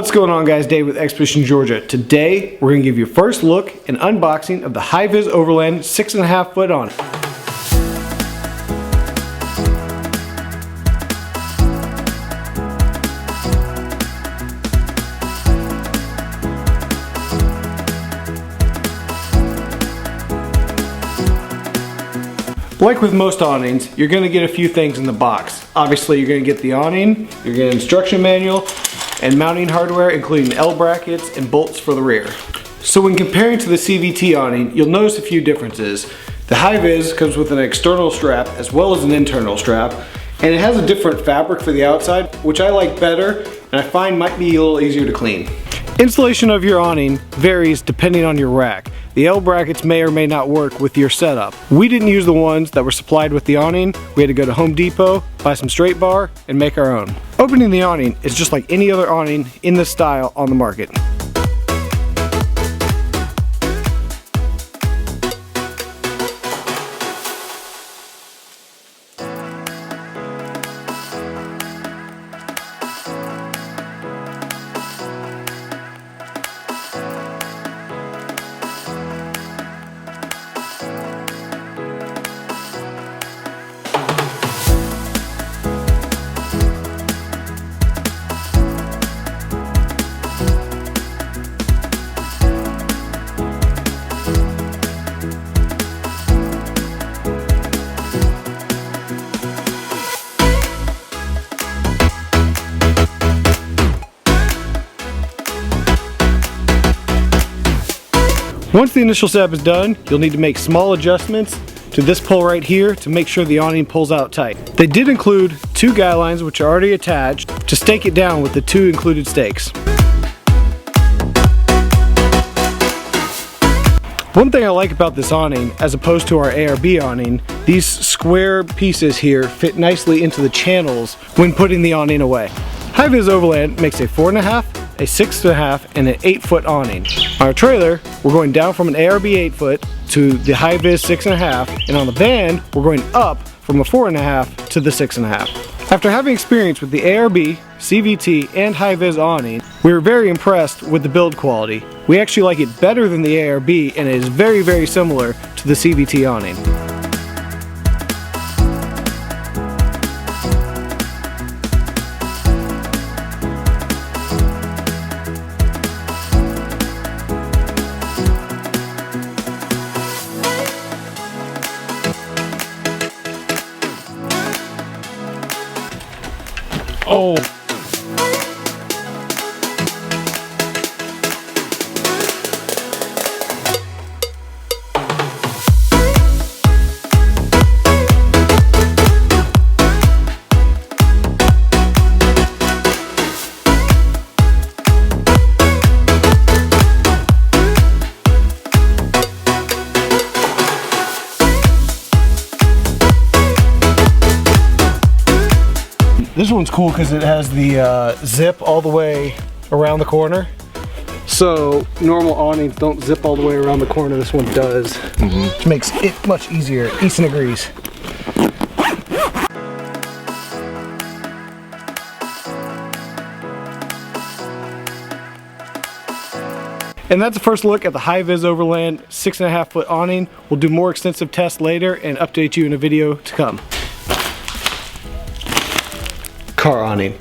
What's going on, guys? Dave with Expedition Georgia. Today we're going to give you a first look and unboxing of the Hi-Vis Overland 6.5 foot awning. Like with most awnings, you're going to get a few things in the box. Obviously, you're going to get the awning, you're going to get an instruction manual, and mounting hardware, including L brackets and bolts for the rear. So when comparing to the CVT awning, you'll notice a few differences. The Hi-Vis comes with an external strap as well as an internal strap, and it has a different fabric for the outside, which I like better and I find might be a little easier to clean. Installation of your awning varies depending on your rack. The L brackets may or may not work with your setup. We didn't use the ones that were supplied with the awning. We had to go to Home Depot, buy some straight bar, and make our own. Opening the awning is just like any other awning in this style on the market. Once the initial setup is done, you'll need to make small adjustments to this pull right here to make sure the awning pulls out tight. They did include two guy lines which are already attached to stake it down with the two included stakes. One thing I like about this awning, as opposed to our ARB awning, these square pieces here fit nicely into the channels when putting the awning away. Hi-Vis Overland makes a 4.5, a 6.5, and an 8-foot awning. On our trailer, we're going down from an ARB 8-foot to the Hi-Vis 6.5, and on the van, we're going up from a 4.5 to the 6.5. After having experience with the ARB, CVT, and Hi-Vis awning, we were very impressed with the build quality. We actually like it better than the ARB, and it is very, very similar to the CVT awning. Oh. This one's cool because it has the zip all the way around the corner. So normal awnings don't zip all the way around the corner. This one does, which makes it much easier. Easton agrees. And that's the first look at the Hi-Vis Overland 6.5 foot awning. We'll do more extensive tests later and update you in a video to come. Car awning.